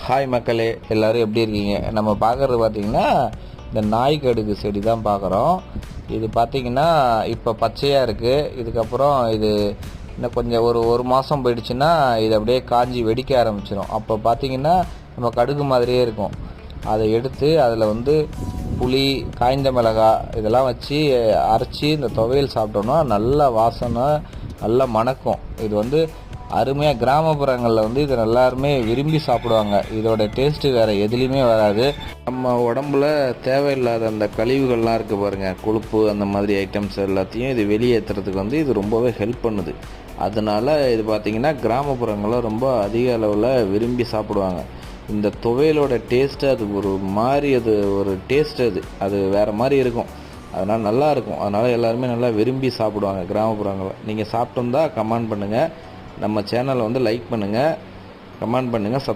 Hi மக்களே, எல்லோரும் எப்படி இருக்கீங்க? நம்ம பார்க்குறது பார்த்திங்கன்னா இந்த நாய் கடுகு செடி தான் பார்க்குறோம். இது பார்த்திங்கன்னா இப்போ பச்சையாக இருக்குது. இதுக்கப்புறம் இது இன்னும் கொஞ்சம் ஒரு மாதம் போயிடுச்சுன்னா இது அப்படியே காஞ்சி வெடிக்க ஆரம்பிச்சிடும். அப்போ பார்த்திங்கன்னா நம்ம கடுகு மாதிரியே இருக்கும். அதை எடுத்து அதில் புளி, காய்ந்த மிளகாய் இதெல்லாம் வச்சு அரைச்சி இந்த துவையல் சாப்பிட்டோம்னா நல்ல வாசனை, நல்ல மணக்கும். இது அருமையாக கிராமப்புறங்களில் இதை எல்லாருமே விரும்பி சாப்பிடுவாங்க. இதோட டேஸ்ட்டு வேறு எதுலேயுமே வராது. நம்ம உடம்புல தேவையில்லாத அந்த கழிவுகள்லாம் இருக்குது பாருங்கள், கொழுப்பு அந்த மாதிரி ஐட்டம்ஸ் எல்லாத்தையும் இது வெளியேற்றுறதுக்கு இது ரொம்பவே ஹெல்ப் பண்ணுது. அதனால் இது பார்த்திங்கன்னா கிராமப்புறங்களில் ரொம்ப அதிக அளவில் விரும்பி சாப்பிடுவாங்க. இந்த துவையலோட டேஸ்ட்டு அது ஒரு டேஸ்ட்டு அது வேறு மாதிரி இருக்கும். அதனால் நல்லாயிருக்கும். அதனால் எல்லாருமே நல்லா விரும்பி சாப்பிடுவாங்க கிராமப்புறங்களில். நீங்கள் சாப்பிட்டு கமெண்ட் பண்ணுங்கள். நம்ம சேனலை லைக் பண்ணுங்கள், கமெண்ட் பண்ணுங்கள், சப்ஸ்கிரைப்